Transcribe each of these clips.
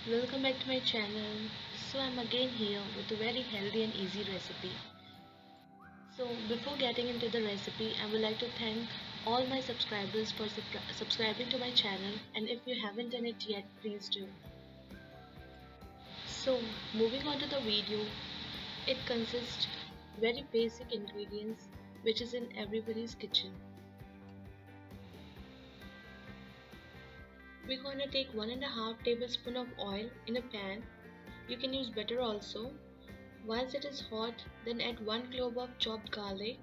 Welcome back to my channel. So I'm again here with a very healthy and easy recipe. So before getting into the recipe, I would like to thank all my subscribers for subscribing to my channel, and if you haven't done it yet, please do. So moving on to the video, it consists very basic ingredients which is in everybody's kitchen. We're going to take 1.5 tablespoon of oil in a pan. You can use butter also. Once it is hot, then add 1 clove of chopped garlic.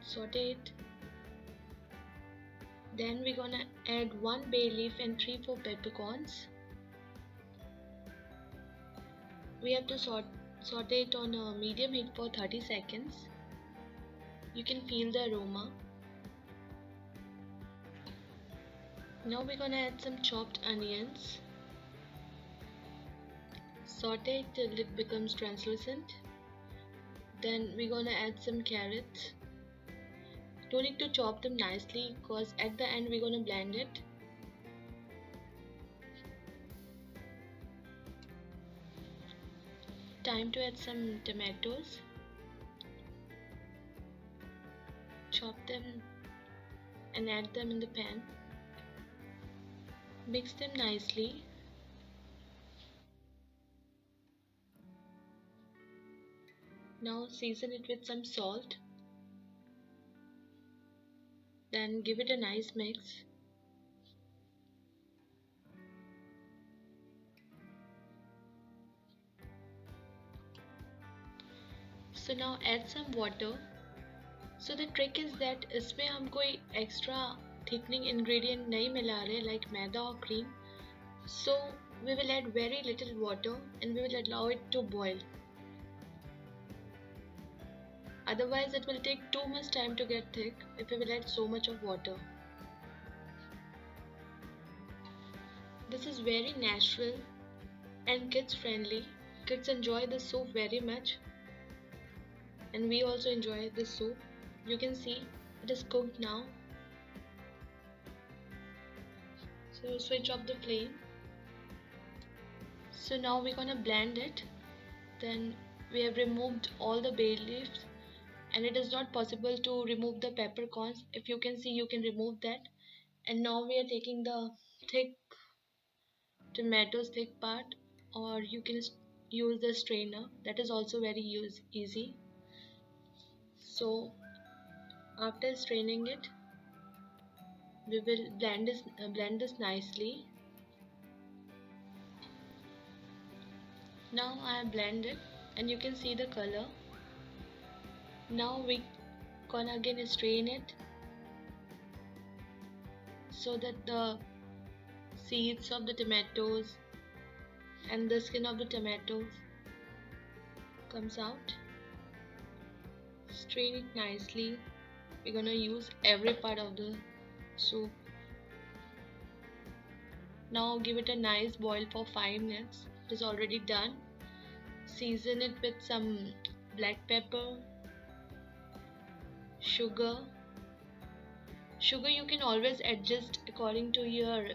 Saute it. Then we're gonna add 1 bay leaf and 3-4 peppercorns. We have to saute it on a medium heat for 30 seconds. You can feel the aroma. Now we're gonna add some chopped onions. Saute it till it becomes translucent. Then we're gonna add some carrots. Don't need to chop them nicely because at the end we're gonna blend it. Time to add some tomatoes. Chop them and add them in the pan. Mix them nicely. Now season it with some salt. Then give it a nice mix. So now add some water. So the trick is that इसमें हम कोई extra thickening ingredient नहीं मिला रहे like maida or cream. So we will add very little water and we will allow it to boil. Otherwise it will take too much time to get thick if we will add so much of water. This is very natural and kids friendly. Kids enjoy this soup very much. And we also enjoy this soup. You can see it is cooked now. So switch off the flame. So now we're gonna blend it. Then we have removed all the bay leaves, and it is not possible to remove the peppercorns. If you can see, you can remove that. And now we are taking the thick tomatoes, thick part, or you can use the strainer. That is also very easy. So after straining it, we will blend this nicely. Now I have blended and you can see the color. Now we gonna again strain it so that the seeds of the tomatoes and the skin of the tomatoes comes out. Strain it nicely. We're gonna use every part of the soup. Now give it a nice boil for 5 minutes. It is already done. Season it with some black pepper, sugar. Sugar you can always adjust according to your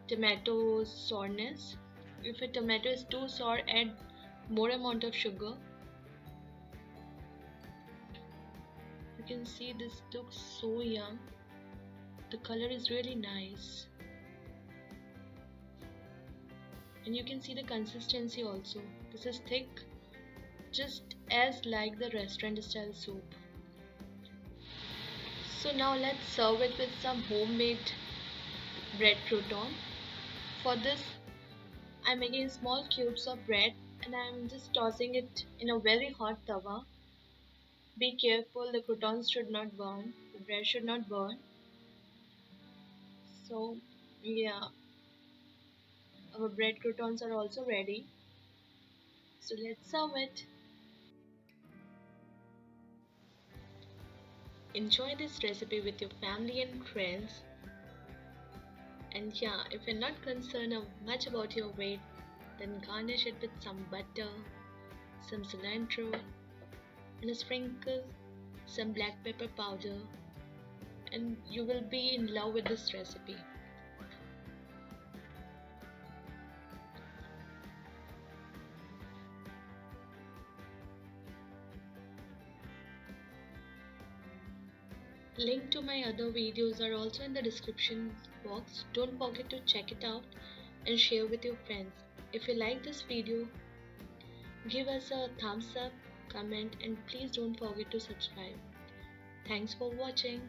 tomato sourness. If a tomato is too sour, add more amount of sugar. You can see this looks so yum. The color is really nice. And you can see the consistency also. This is thick, just as like the restaurant style soup. So now let's serve it with some homemade bread crouton. For this, I'm making small cubes of bread and I'm just tossing it in a very hot tawa. Be careful, the croutons should not burn, the bread should not burn. So yeah, our bread croutons are also ready. So let's serve it. Enjoy this recipe with your family and friends. And yeah, if you're not concerned much about your weight, then garnish it with some butter, some cilantro, and a sprinkle some black pepper powder, and you will be in love with this recipe. Link to my other videos are also in the description box. Don't forget to check it out and share with your friends. If you like this video, give us a thumbs up, comment, and please don't forget to subscribe. Thanks for watching.